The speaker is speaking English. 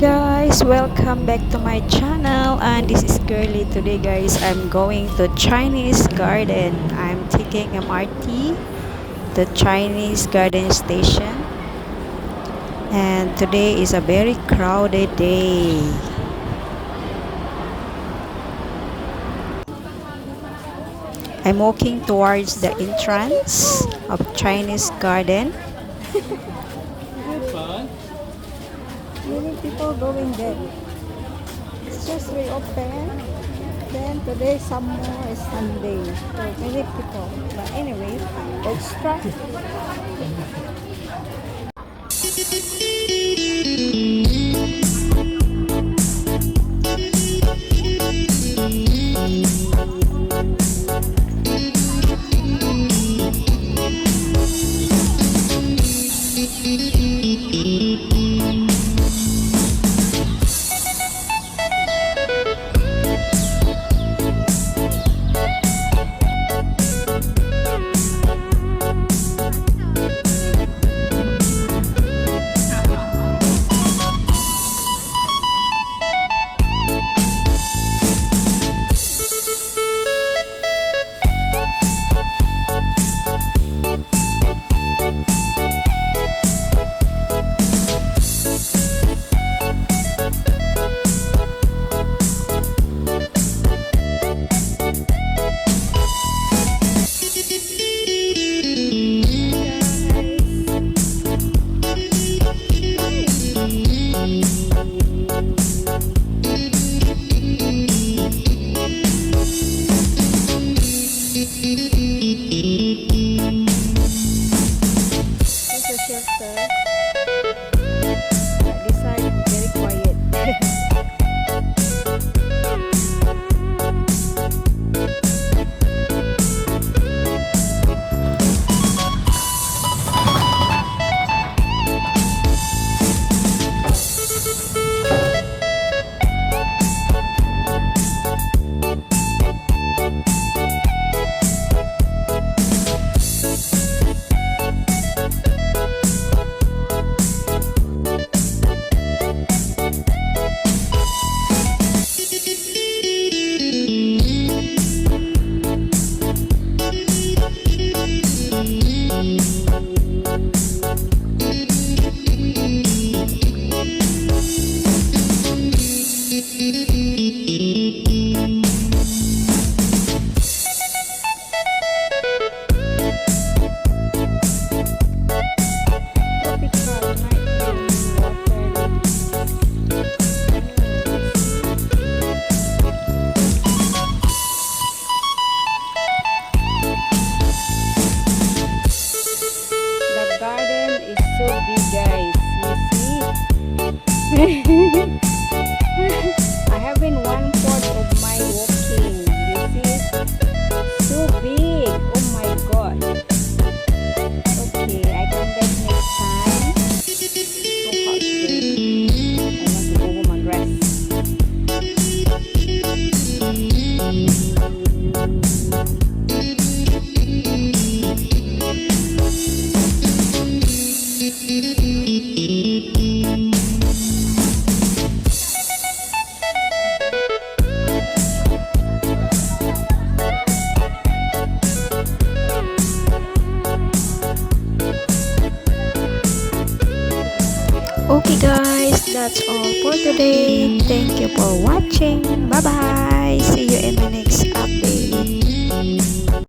guys, welcome back to my channel, and this is Girly. Today guys, I'm going to Chinese Garden. I'm taking MRT, the Chinese Garden station, and today is a very crowded day. I'm walking towards the entrance of Chinese Garden. Many people going there. It's just reopened. Then today some more is Sunday. So many people. But anyway, let's try. It's a shelter. But this side very quiet. Tropical night The garden is so big, guys. You see? I have been 1/4 of my walking. This is so big. Oh my god. Okay, I come back next time. So hot today. I want to go home and rest. Okay guys, that's all for today. Thank you for watching. Bye bye.